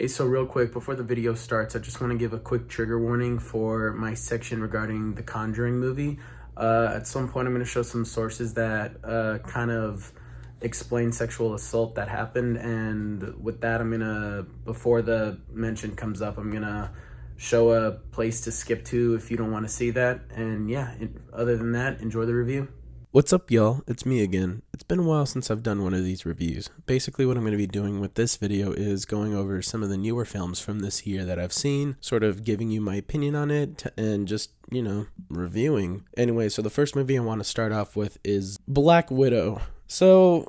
Hey, so real quick, before the video starts, I just want to give a quick trigger warning for my section regarding the Conjuring movie. At some point, I'm going to show some sources that kind of explain sexual assault that happened, and with that, before the mention comes up, I'm going to show a place to skip to if you don't want to see that, and yeah, other than that, enjoy the review. What's up, y'all? It's me again. It's been a while since I've done one of these reviews. Basically, what I'm going to be doing with this video is going over some of the newer films from this year that I've seen, sort of giving you my opinion on it, and just, reviewing. Anyway, so the first movie I want to start off with is Black Widow. So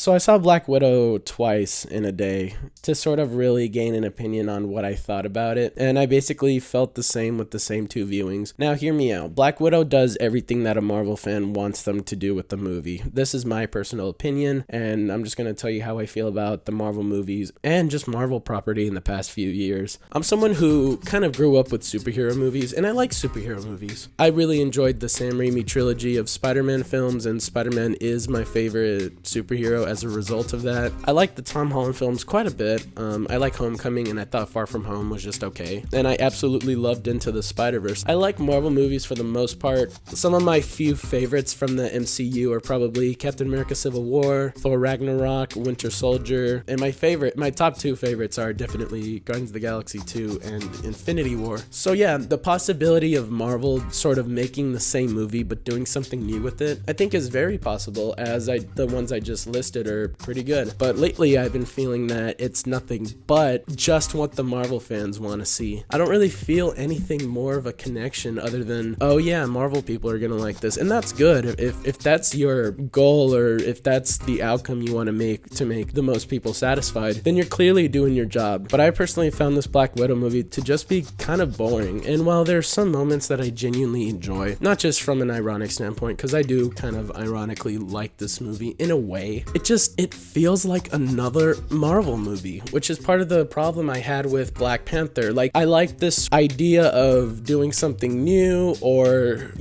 I saw Black Widow twice in a day to sort of really gain an opinion on what I thought about it, and I basically felt the same with the same two viewings. Now, hear me out. Black Widow does everything that a Marvel fan wants them to do with the movie. This is my personal opinion, and I'm just going to tell you how I feel about the Marvel movies and just Marvel property in the past few years. I'm someone who kind of grew up with superhero movies, and I like superhero movies. I really enjoyed the Sam Raimi trilogy of Spider-Man films, and Spider-Man is my favorite superhero as a result of that. I like the Tom Holland films quite a bit. I like Homecoming, and I thought Far From Home was just okay. And I absolutely loved Into the Spider-Verse. I like Marvel movies for the most part. Some of my few favorites from the MCU are probably Captain America Civil War, Thor Ragnarok, Winter Soldier, and my top two favorites are definitely Guardians of the Galaxy 2 and Infinity War. So yeah, the possibility of Marvel sort of making the same movie but doing something new with it, I think is very possible, as the ones I just listed are pretty good. But lately I've been feeling that it's nothing but just what the Marvel fans want to see. I don't really feel anything more of a connection other than, oh yeah, Marvel people are gonna like this, and that's good. If that's your goal, or if that's the outcome you want to make the most people satisfied, then you're clearly doing your job. But I personally found this Black Widow movie to just be kind of boring, and while there's some moments that I genuinely enjoy, not just from an ironic standpoint, because I do kind of ironically like this movie in a way, it feels like another Marvel movie, which is part of the problem I had with Black Panther. Like, I like this idea of doing something new, or,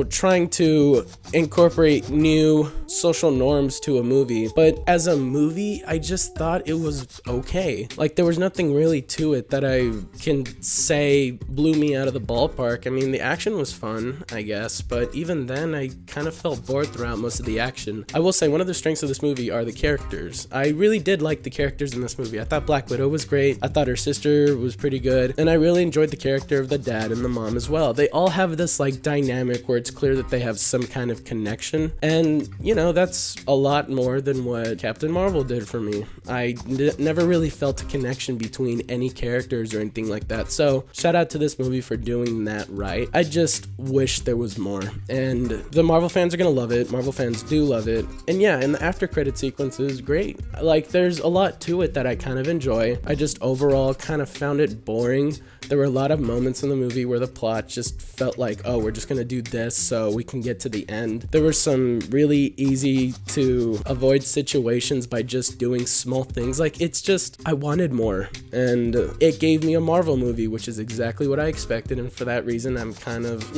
trying to incorporate new social norms to a movie. But as a movie, I just thought it was okay. Like, there was nothing really to it that I can say blew me out of the ballpark. I mean, the action was fun, I guess, but even then, I kind of felt bored throughout most of the action. I will say, one of the strengths of this movie are the characters. I really did like the characters in this movie. I thought Black Widow was great. I thought her sister was pretty good. And I really enjoyed the character of the dad and the mom as well. They all have this dynamic where it's clear that they have some kind of connection. And, that's a lot more than what Captain Marvel did for me. I never really felt a connection between any characters or anything like that. So shout out to this movie for doing that right. I just wish there was more. And the Marvel fans are gonna love it. Marvel fans do love it. And yeah, and the after credit sequence is great. There's a lot to it that I kind of enjoy. I just overall kind of found it boring. There were a lot of moments in the movie where the plot just felt like, oh, we're just gonna do this so we can get to the end. There were some really easy to avoid situations by just doing small things. I wanted more, and it gave me a Marvel movie, which is exactly what I expected, and for that reason, I'm kind of,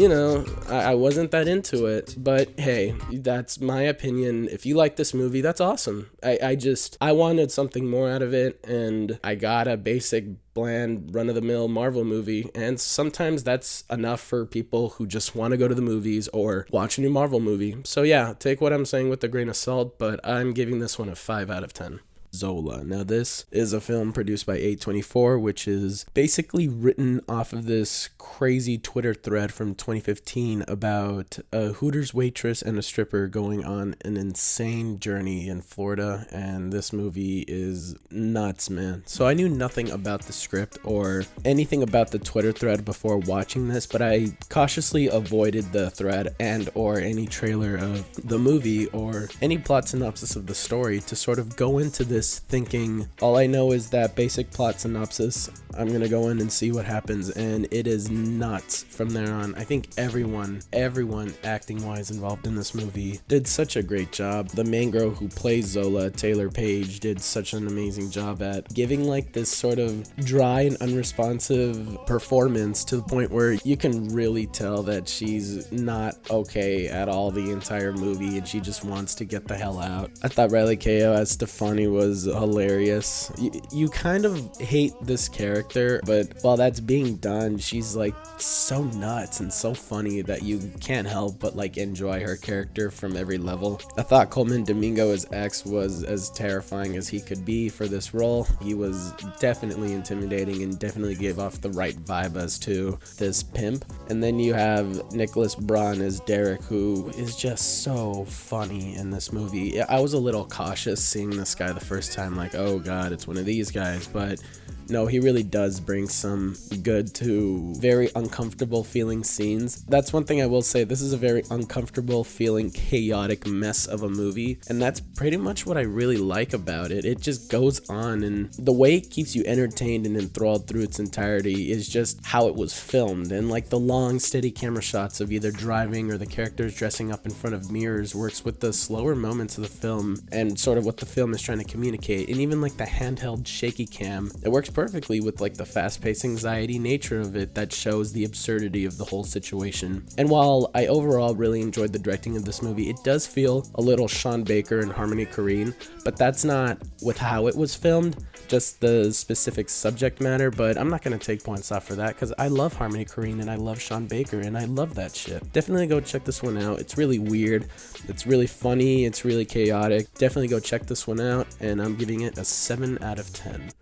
I wasn't that into it. But hey, that's my opinion. If you like this movie, that's awesome. I wanted something more out of it, and I got a basic, bland, run-of-the-mill Marvel movie, and sometimes that's enough for people who just want to go to the movies or watch a new Marvel movie. So yeah, take what I'm saying with a grain of salt, but I'm giving this one a 5 out of 10. Zola. Now, this is a film produced by A24, which is basically written off of this crazy Twitter thread from 2015 about a Hooters waitress and a stripper going on an insane journey in Florida, and this movie is nuts, man. So I knew nothing about the script or anything about the Twitter thread before watching this, but I cautiously avoided the thread and or any trailer of the movie or any plot synopsis of the story to sort of go into this thinking all I know is that basic plot synopsis I'm gonna go in and see what happens, and it is nuts from there on. I think everyone acting wise involved in this movie did such a great job. The main girl who plays Zola, Taylor Page, did such an amazing job at giving like this sort of dry and unresponsive performance to the point where you can really tell that she's not okay at all the entire movie and she just wants to get the hell out. I thought Riley Keough as Stefani was hilarious. You kind of hate this character, but while that's being done, she's like so nuts and so funny that you can't help but like enjoy her character from every level. I thought Coleman Domingo as X was as terrifying as he could be for this role. He was definitely intimidating and definitely gave off the right vibe as to this pimp. And then you have Nicholas Braun as Derek, who is just so funny in this movie. I was a little cautious seeing this guy the first time, like, oh god, it's one of these guys, but no, he really does bring some good to very uncomfortable feeling scenes. That's one thing I will say. This is a very uncomfortable feeling, chaotic mess of a movie, and that's pretty much what I really like about it. It just goes on, and the way it keeps you entertained and enthralled through its entirety is just how it was filmed, and like the long, steady camera shots of either driving or the characters dressing up in front of mirrors works with the slower moments of the film and sort of what the film is trying to communicate, and even like the handheld shaky cam, it works perfectly with like the fast-paced anxiety nature of it that shows the absurdity of the whole situation. And while I overall really enjoyed the directing of this movie, it does feel a little Sean Baker and Harmony Korine, but that's not with how it was filmed, just the specific subject matter. But I'm not going to take points off for that because I love Harmony Korine and I love Sean Baker and I love that shit. Definitely go check this one out. It's really weird, it's really funny, it's really chaotic. Definitely go check this one out, and I'm giving it a 7 out of 10.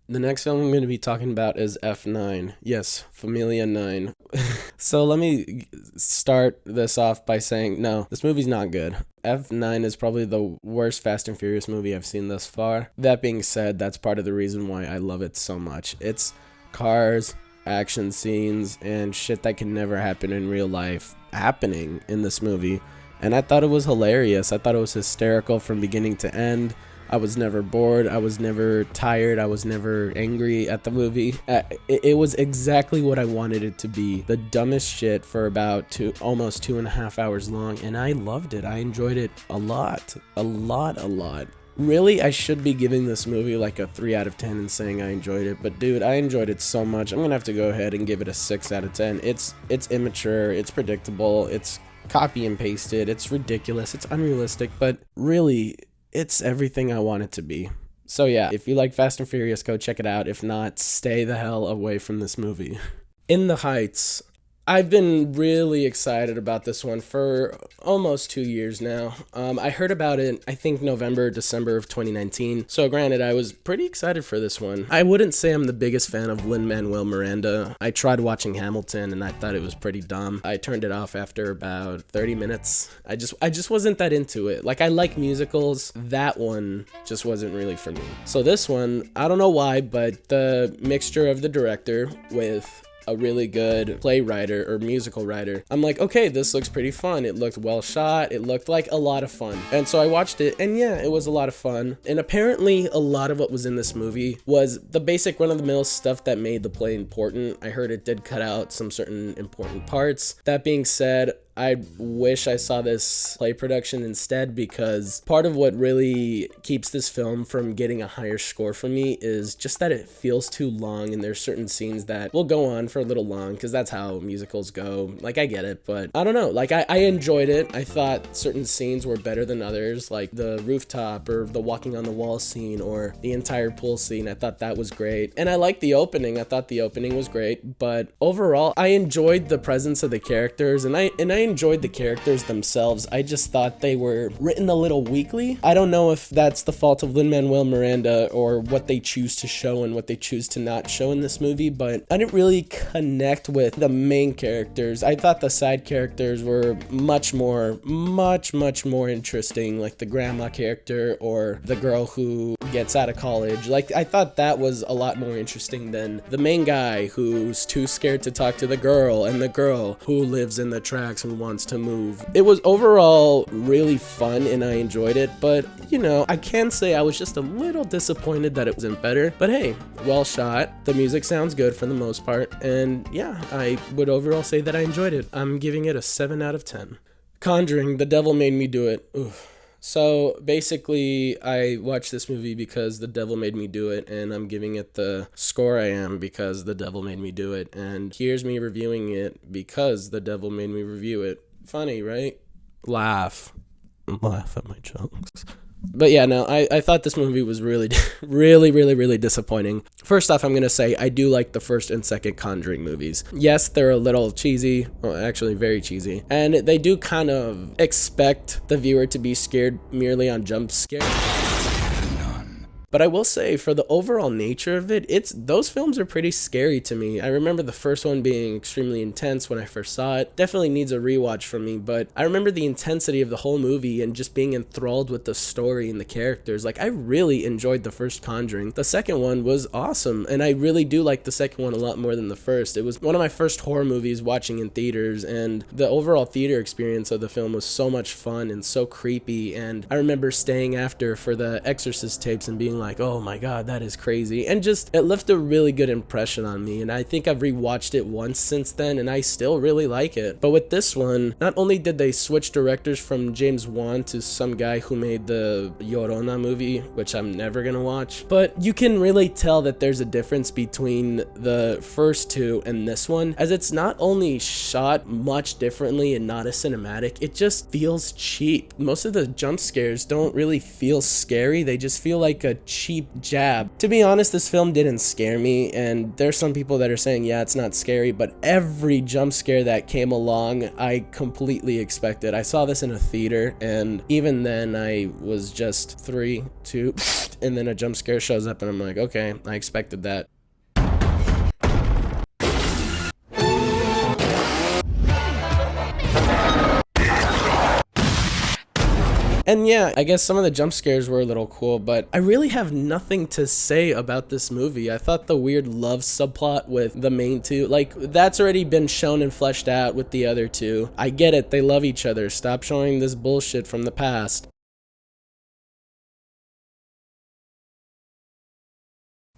The next film I'm going to be talking about is F9. Yes, Familia 9. So let me start this off by saying, no, this movie's not good. F9 is probably the worst Fast and Furious movie I've seen thus far. That being said, that's part of the reason why I love it so much. It's cars, action scenes, and shit that can never happen in real life happening in this movie. And I thought it was hilarious. I thought it was hysterical from beginning to end. I was never bored, I was never tired, I was never angry at the movie. It was exactly what I wanted it to be. The dumbest shit for about almost 2.5 hours long, and I loved it. I enjoyed it a lot. Really, I should be giving this movie like a 3 out of 10 and saying I enjoyed it, but dude, I enjoyed it so much. I'm gonna have to go ahead and give it a 6 out of 10. It's immature, it's predictable, it's copy and pasted, it's ridiculous, it's unrealistic, but really, it's everything I want it to be. So yeah, if you like Fast and Furious, go check it out. If not, stay the hell away from this movie. In the Heights. I've been really excited about this one for almost 2 years now. I heard about it, I think November, December of 2019. So granted, I was pretty excited for this one. I wouldn't say I'm the biggest fan of Lin-Manuel Miranda. I tried watching Hamilton and I thought it was pretty dumb. I turned it off after about 30 minutes. I just wasn't that into it. Like, I like musicals. That one just wasn't really for me. So this one, I don't know why, but the mixture of the director with a really good playwright or musical writer, I'm like, okay, this looks pretty fun. It looked well shot. It looked like a lot of fun. And so I watched it, and yeah, it was a lot of fun. And apparently a lot of what was in this movie was the basic run-of-the-mill stuff that made the play important. I heard it did cut out some certain important parts. That being said, I wish I saw this play production instead, because part of what really keeps this film from getting a higher score for me is just that it feels too long, and there's certain scenes that will go on for a little long because that's how musicals go. Like, I get it, but I don't know. Like, I enjoyed it. I thought certain scenes were better than others, like the rooftop or the walking on the wall scene or the entire pool scene. I thought that was great. And I liked the opening. I thought the opening was great, but overall, I enjoyed the presence of the characters, and I enjoyed the characters themselves. I just thought they were written a little weakly. I don't know if that's the fault of Lin-Manuel Miranda or what they choose to show and what they choose to not show in this movie, but I didn't really connect with the main characters. I thought the side characters were much more interesting, like the grandma character or the girl who gets out of college. Like, I thought that was a lot more interesting than the main guy who's too scared to talk to the girl, and the girl who lives in the tracks and wants to move. It was overall really fun and I enjoyed it, but you know, I can say I was just a little disappointed that it wasn't better. But hey, well shot. The music sounds good for the most part, and yeah, I would overall say that I enjoyed it. I'm giving it a 7 out of 10. Conjuring, The Devil Made Me Do It. Oof. So basically, I watched this movie because The Devil Made Me Do It, and I'm giving it the score I am because The Devil Made Me Do It. And here's me reviewing it because The Devil Made Me review it. Funny, right? Laugh at my jokes. But yeah, no, I thought this movie was really, really disappointing. First off, I'm going to say I do like the first and second Conjuring movies. Yes, they're a little cheesy, well, actually very cheesy, and they do kind of expect the viewer to be scared merely on jump scares. But I will say, for the overall nature of it, those films are pretty scary to me. I remember the first one being extremely intense when I first saw it. Definitely needs a rewatch from me, but I remember the intensity of the whole movie and just being enthralled with the story and the characters. Like, I really enjoyed the first Conjuring. The second one was awesome, and I really do like the second one a lot more than the first. It was one of my first horror movies watching in theaters, and the overall theater experience of the film was so much fun and so creepy, and I remember staying after for the Exorcist tapes and being like, oh my god, that is crazy, and just it left a really good impression on me. And I think I've rewatched it once since then and I still really like it. But with this one, not only did they switch directors from James Wan to some guy who made the Llorona movie, which I'm never gonna watch, but you can really tell that there's a difference between the first two and this one, as it's not only shot much differently and not as cinematic, it just feels cheap. Most of the jump scares don't really feel scary, they just feel like a cheap jab. To be honest, this film didn't scare me, and there's some people that are saying, yeah, it's not scary, but every jump scare that came along, I completely expected. I saw this in a theater, and even then, I was just 3, 2, and then a jump scare shows up, and I'm like, okay, I expected that. And yeah, I guess some of the jump scares were a little cool, but I really have nothing to say about this movie. I thought the weird love subplot with the main two, like, that's already been shown and fleshed out with the other two. I get it, they love each other. Stop showing this bullshit from the past.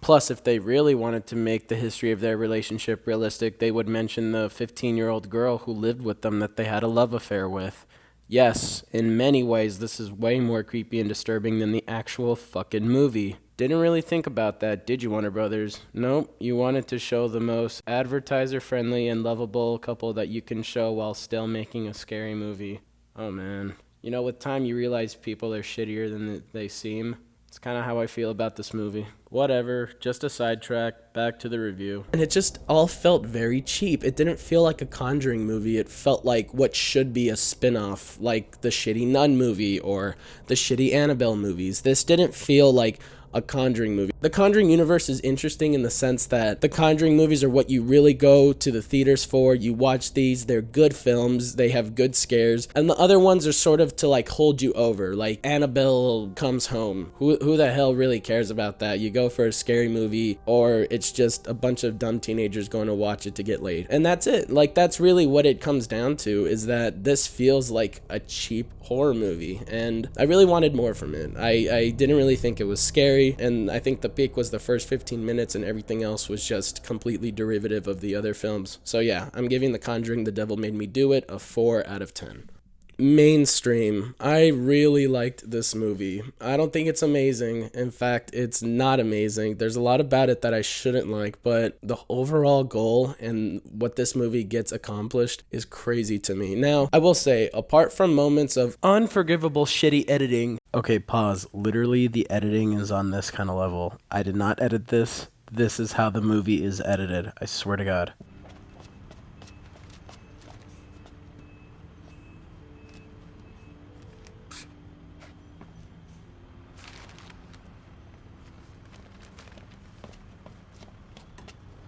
Plus, if they really wanted to make the history of their relationship realistic, they would mention the 15-year-old girl who lived with them that they had a love affair with. Yes, in many ways, this is way more creepy and disturbing than the actual fucking movie. Didn't really think about that, did you, Warner Brothers? Nope, you wanted to show the most advertiser-friendly and lovable couple that you can show while still making a scary movie. Oh man. You know, with time you realize people are shittier than they seem. It's kind of how I feel about this movie. Whatever, just a sidetrack, back to the review. And it just all felt very cheap. It didn't feel like a Conjuring movie. It felt like what should be a spin-off, like the shitty Nun movie or the shitty Annabelle movies. This didn't feel like a Conjuring movie. The Conjuring universe is interesting in the sense that the Conjuring movies are what you really go to the theaters for. You watch these, they're good films, they have good scares, and the other ones are sort of to like hold you over, like Annabelle Comes Home. Who the hell really cares about that? You go for a scary movie, or it's just a bunch of dumb teenagers going to watch it to get laid. And that's it. Like, that's really what it comes down to, is that this feels like a cheap horror movie, and I really wanted more from it. I didn't really think it was scary, and I think the peak was the first 15 minutes and everything else was just completely derivative of the other films. So yeah, I'm giving The Conjuring, The Devil Made Me Do It a 4 out of 10. Mainstream. I really liked this movie. I don't think it's amazing. In fact, it's not amazing. There's a lot about it that I shouldn't like, but the overall goal and what this movie gets accomplished is crazy to me. Now, I will say, apart from moments of unforgivable shitty editing. Okay, pause. Literally, the editing is on this kind of level. I did not edit this. This is how the movie is edited. I swear to God.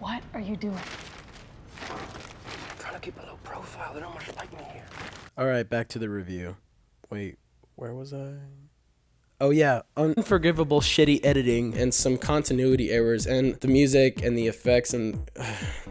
What are you doing? I'm trying to keep a low profile. They don't much like me here. All right, back to the review. Wait, where was I? Oh yeah, unforgivable shitty editing and some continuity errors, and the music and the effects and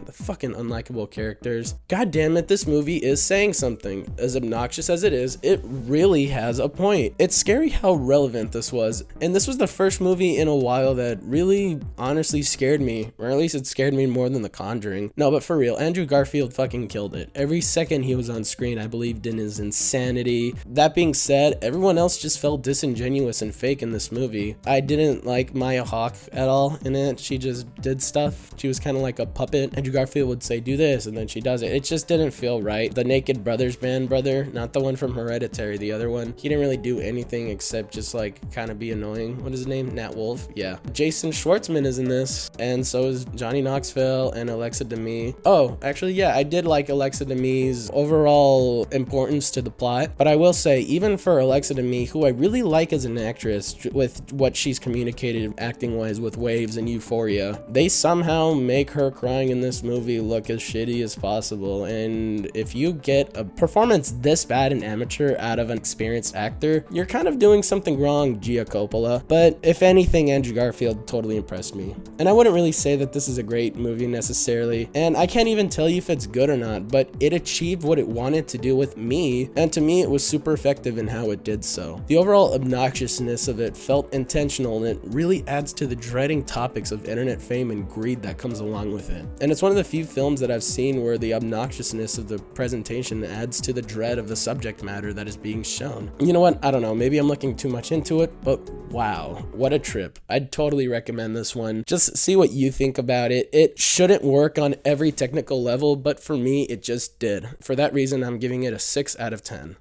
the fucking unlikable characters. God damn it, this movie is saying something. As obnoxious as it is, it really has a point. It's scary how relevant this was, and this was the first movie in a while that really honestly scared me, or at least it scared me more than The Conjuring. No, but for real, Andrew Garfield fucking killed it. Every second he was on screen, I believed in his insanity. That being said, everyone else just felt disingenuous and fake in this movie. I didn't like Maya Hawke at all in it. She just did stuff. She was kind of like a puppet. Andrew Garfield would say do this and then she does it. It just didn't feel right. The Naked Brothers band brother, not the one from Hereditary, the other one, he didn't really do anything except just like kind of be annoying. What is his name? Nat Wolff? Yeah. Jason Schwartzman is in this, and so is Johnny Knoxville and Alexa Demie. Oh, actually, yeah, I did like Alexa Demie's overall importance to the plot, but I will say, even for Alexa Demie, who I really like as an actress with what she's communicated acting wise with Waves and Euphoria, they somehow make her crying in this movie look as shitty as possible. And if you get a performance this bad and amateur out of an experienced actor, you're kind of doing something wrong, Gia Coppola. But if anything, Andrew Garfield totally impressed me. And I wouldn't really say that this is a great movie necessarily, and I can't even tell you if it's good or not, but it achieved what it wanted to do with me, and to me it was super effective in how it did so. The overall obnoxiousness of it felt intentional, and it really adds to the dreading topics of internet fame and greed that comes along with it. And it's one of the few films that I've seen where the obnoxiousness of the presentation adds to the dread of the subject matter that is being shown. You know what? I don't know, maybe I'm looking too much into it, but wow, what a trip. I'd totally recommend this one. Just see what you think about it. It shouldn't work on every technical level, but for me, it just did. For that reason, I'm giving it a 6 out of 10.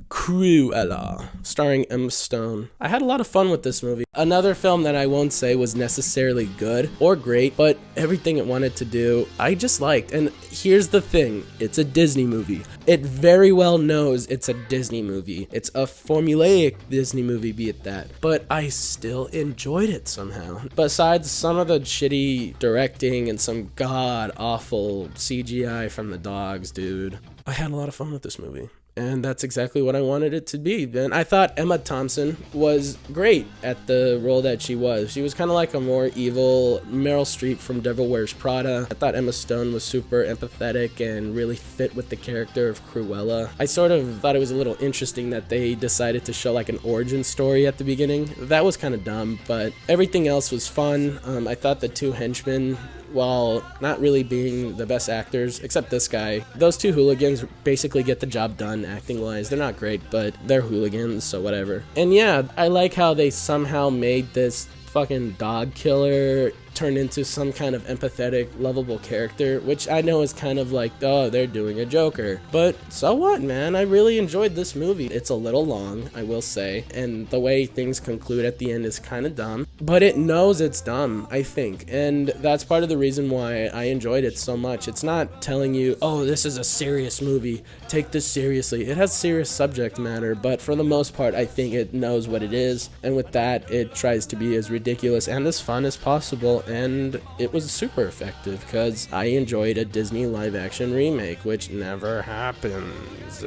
Cruella, starring Emma Stone. I had a lot of fun with this movie. Another film that I won't say was necessarily good or great, but everything it wanted to do, I just liked. And here's the thing, it's a Disney movie. It very well knows it's a Disney movie. It's a formulaic Disney movie, be it that. But I still enjoyed it somehow. Besides some of the shitty directing and some god-awful CGI from the dogs, dude, I had a lot of fun with this movie. And that's exactly what I wanted it to be. And I thought Emma Thompson was great at the role that she was. She was kind of like a more evil Meryl Streep from Devil Wears Prada. I thought Emma Stone was super empathetic and really fit with the character of Cruella. I sort of thought it was a little interesting that they decided to show like an origin story at the beginning. That was kind of dumb, but everything else was fun. I thought the two henchmen, while not really being the best actors, except this guy, those two hooligans basically get the job done acting-wise. They're not great, but they're hooligans, so whatever. And yeah, I like how they somehow made this fucking dog killer turn into some kind of empathetic, lovable character, which I know is kind of like, oh, they're doing a Joker. But so what, man? I really enjoyed this movie. It's a little long, I will say, and the way things conclude at the end is kind of dumb, but it knows it's dumb, I think, and that's part of the reason why I enjoyed it so much. It's not telling you, oh, this is a serious movie, take this seriously. It has serious subject matter, but for the most part, I think it knows what it is, and with that, it tries to be as ridiculous and as fun as possible. And it was super effective because I enjoyed a Disney live action remake, which never happens.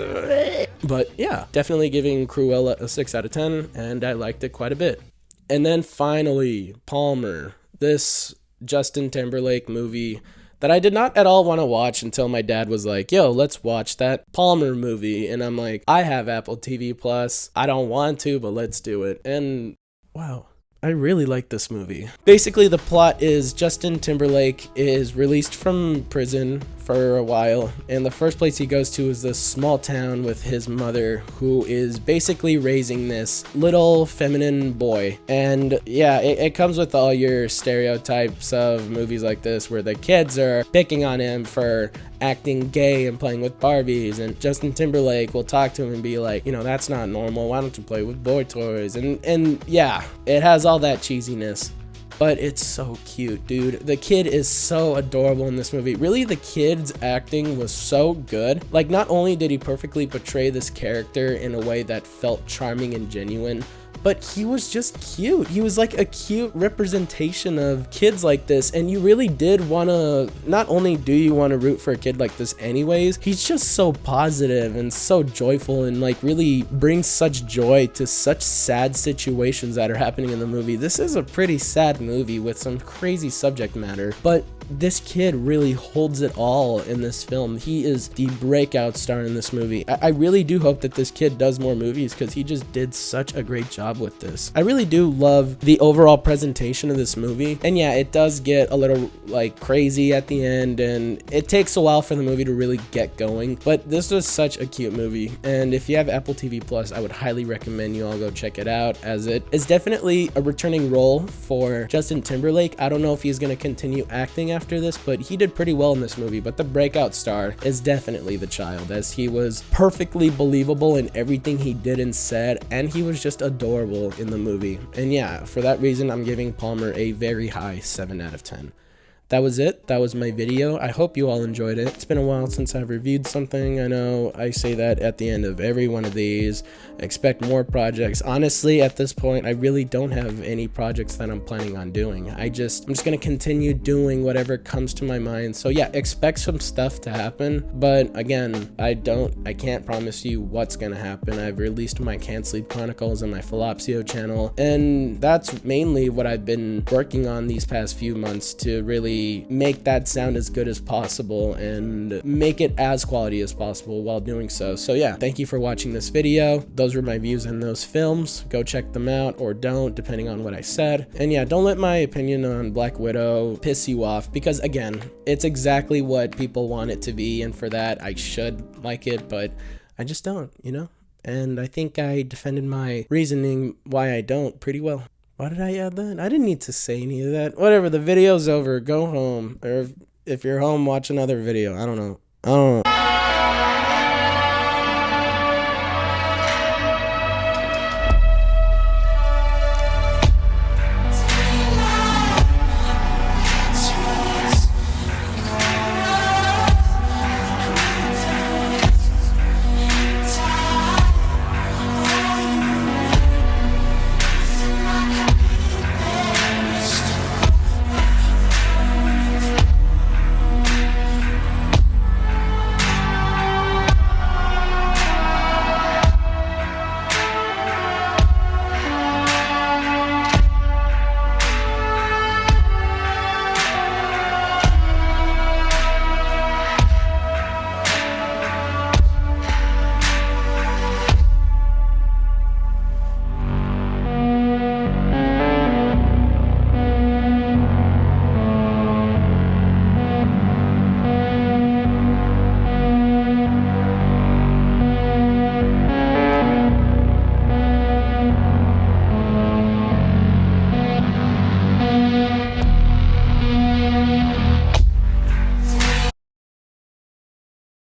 But yeah, definitely giving Cruella a 6 out of 10, and I liked it quite a bit. And then finally, Palmer, this Justin Timberlake movie that I did not at all want to watch until my dad was like, yo, let's watch that Palmer movie. And I'm like, I have Apple TV Plus. I don't want to, but let's do it. And wow, I really like this movie. Basically, the plot is Justin Timberlake is released from prison for a while, and the first place he goes to is this small town with his mother, who is basically raising this little feminine boy. And yeah, it comes with all your stereotypes of movies like this where the kids are picking on him for acting gay and playing with Barbies, and Justin Timberlake will talk to him and be like, you know, that's not normal, why don't you play with boy toys? And yeah, it has all that cheesiness, but it's so cute, dude. The kid is so adorable in this movie. Really, the kid's acting was so good. Like, not only did he perfectly portray this character in a way that felt charming and genuine, but he was just cute. He was like a cute representation of kids like this, and you really did want to, not only do you want to root for a kid like this anyways, he's just so positive and so joyful and like really brings such joy to such sad situations that are happening in the movie. This is a pretty sad movie with some crazy subject matter, but this kid really holds it all in this film. He is the breakout star in this movie. I really do hope that this kid does more movies because he just did such a great job with this. I really do love the overall presentation of this movie. And yeah, it does get a little like crazy at the end, and it takes a while for the movie to really get going. But this was such a cute movie. And if you have Apple TV Plus, I would highly recommend you all go check it out, as it is definitely a returning role for Justin Timberlake. I don't know if he's going to continue acting after this, but he did pretty well in this movie. But the breakout star is definitely the child, as he was perfectly believable in everything he did and said, and he was just adorable in the movie. And yeah, for that reason, I'm giving Palmer a very high 7 out of 10. That was it. That was my video. I hope you all enjoyed it. It's been a while since I've reviewed something. I know I say that at the end of every one of these. Expect more projects. Honestly, at this point, I really don't have any projects that I'm planning on doing. I'm just going to continue doing whatever comes to my mind. So yeah, expect some stuff to happen. But again, I can't promise you what's going to happen. I've released my Can't Sleep Chronicles on my Philopsio channel, and that's mainly what I've been working on these past few months, to really make that sound as good as possible and make it as quality as possible while doing so. So yeah, thank you for watching this video. Those were my views on those films. Go check them out, or don't, depending on what I said. And yeah, don't let my opinion on Black Widow piss you off, because again, it's exactly what people want it to be, and for that I should like it, but I just don't, you know? And I think I defended my reasoning why I don't pretty well. Why did I add that? I didn't need to say any of that. Whatever, the video's over. Go home. Or if you're home, watch another video. I don't know.